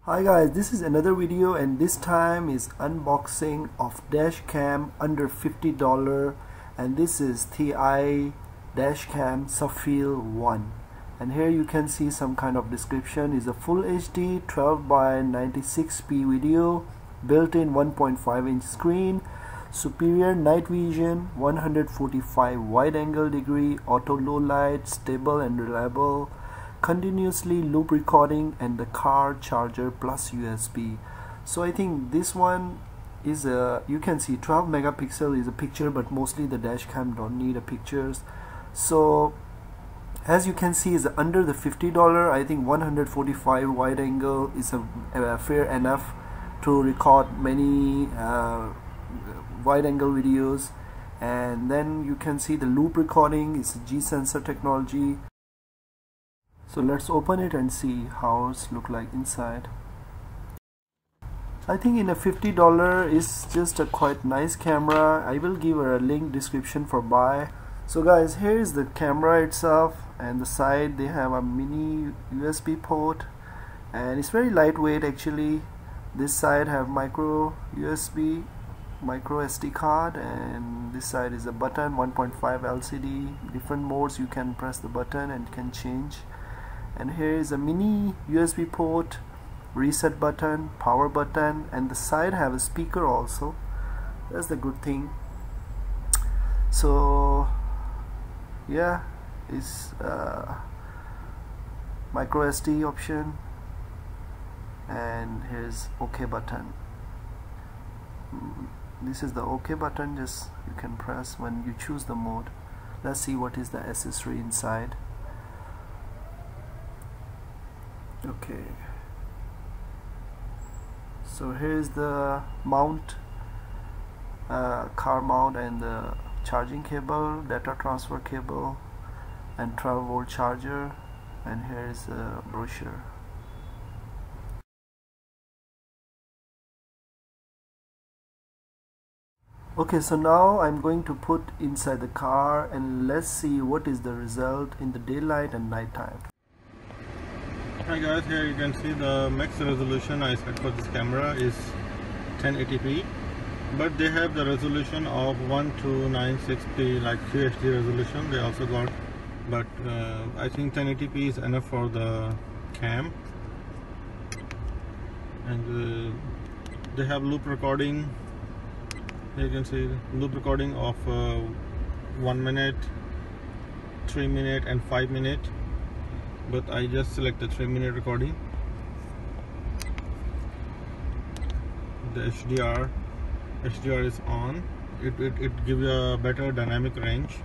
Hi guys, this is another video and this time is unboxing of dash cam under $50 and this is THIEYE Safeel ONE, and here you can see some kind of description. Is a full HD 12 by 96p video, built-in 1.5-inch screen, superior night vision, 145 wide angle degree, auto low light, stable and reliable, continuously loop recording, and the car charger plus USB. So I think this one is a, you can see 12 megapixel is a picture, but mostly the dash cam don't need a pictures. So as you can see is under the $50. I think 145 wide angle is a fair enough to record many wide angle videos. And then you can see the loop recording is G sensor technology. So let's open it and see how it's look like inside. I think in a $50 is just a quite nice camera. I will give a link description for buy. So guys, here is the camera itself, and the side they have a mini USB port, and it's very lightweight actually. This side have micro USB, micro SD card, and this side is a button, 1.5 LCD, different modes. You can press the button and can change. And here is a mini USB port, reset button, power button, and the side have a speaker also. That's the good thing. So yeah, it's micro SD option, and here's OK button. This is the OK button, just you can press when you choose the mode. Let's see what is the accessory inside. Okay, so here's the mount, car mount, and the charging cable, data transfer cable, and 12-volt charger, and here's a brochure. Okay, so now I'm going to put inside the car and let's see what is the result in the daylight and nighttime. Hi guys, here you can see the max resolution I set for this camera is 1080p, but they have the resolution of 1296p like QHD resolution they also got, but I think 1080p is enough for the cam. And they have loop recording. Here you can see loop recording of 1 minute, 3 minute and 5 minute, but I just select the 3-minute recording. The HDR is on. It gives you a better dynamic range.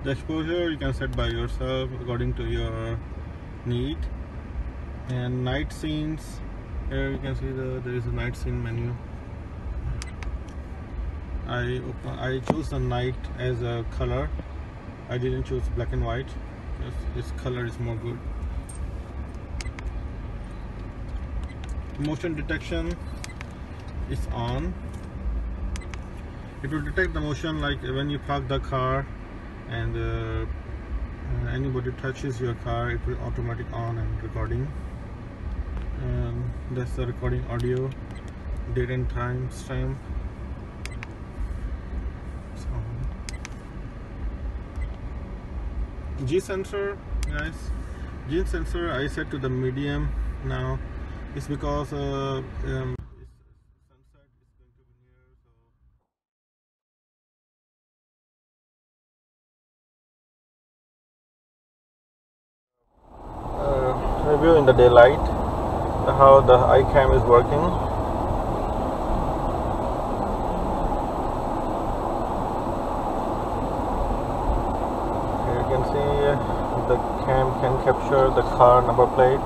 The exposure you can set by yourself according to your need. And night scenes, here you can see there is a night scene menu. I choose the night as a color. I didn't choose black and white because this color is more good. Motion detection is on. It will detect the motion, like when you park the car and anybody touches your car, it will automatic on and recording. That's the recording audio, date and time stamp. G sensor, guys. G sensor I set to the medium now. It's because sunset is going to be near, so review in the daylight how the iCam is working. You can see the cam can capture the car number plate.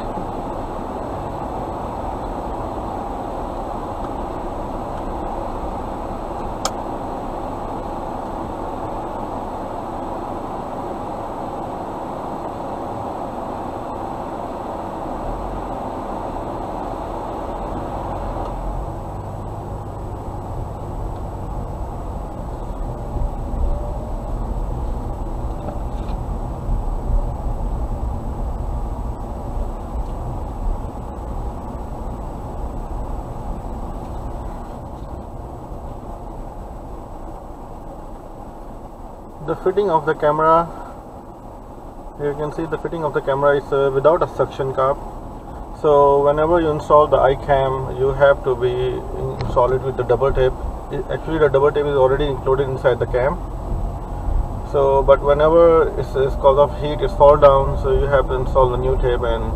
The fitting of the camera, here you can see the fitting of the camera is without a suction cup. So whenever you install the iCam, you have to install it with the double tape. Actually the double tape is already included inside the cam. So but whenever it's cause of heat, it's fall down, so you have to install the new tape. And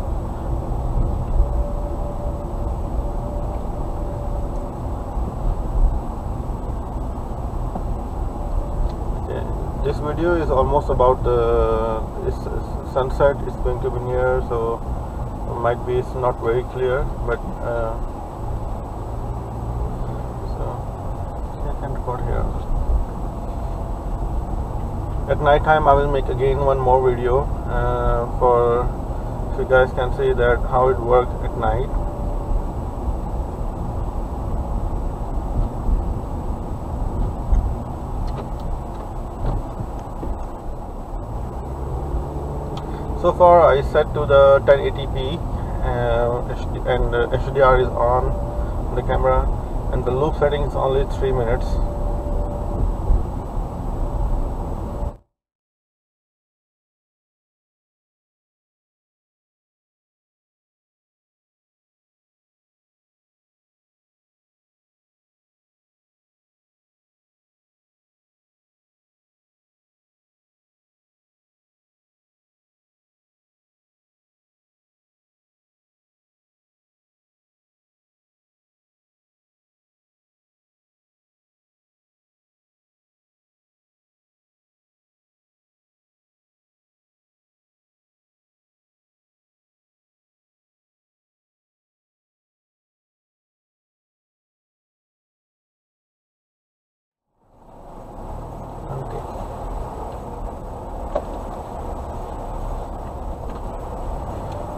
this video is almost about the sunset. It's going to be near, so might be it's not very clear, but so I can record here. At night time I will make again one more video for so you guys can see that how it works at night. So far I set to the 1080p and HDR is on the camera, and the loop setting is only 3 minutes.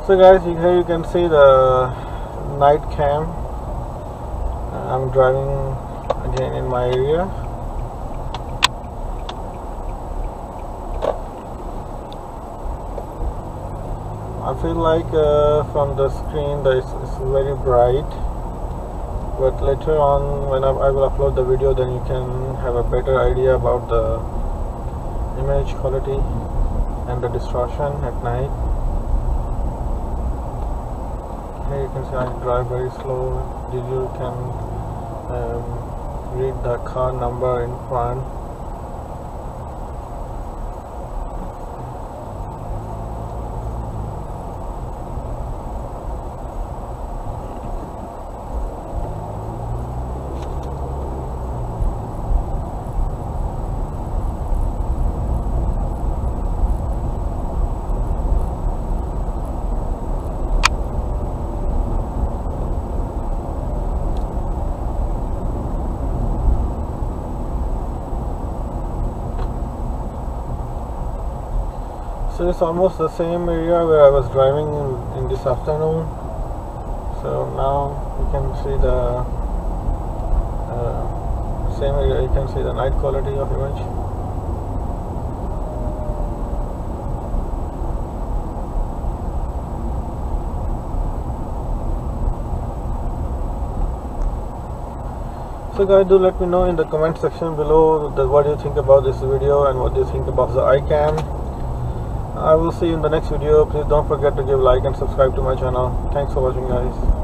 So guys, here you can see the night cam. I'm driving again in my area. I feel like from the screen that it's very bright, but later on when I will upload the video, then you can have a better idea about the image quality and the distortion at night. Here you can see I drive very slow. You can read the car number in front. So it's almost the same area where I was driving in this afternoon. So now you can see the same area. You can see the night quality of image. So guys, do let me know in the comment section below what do you think about this video and what do you think about the iCam. I will see you in the next video. Please don't forget to give like and subscribe to my channel. Thanks for watching guys.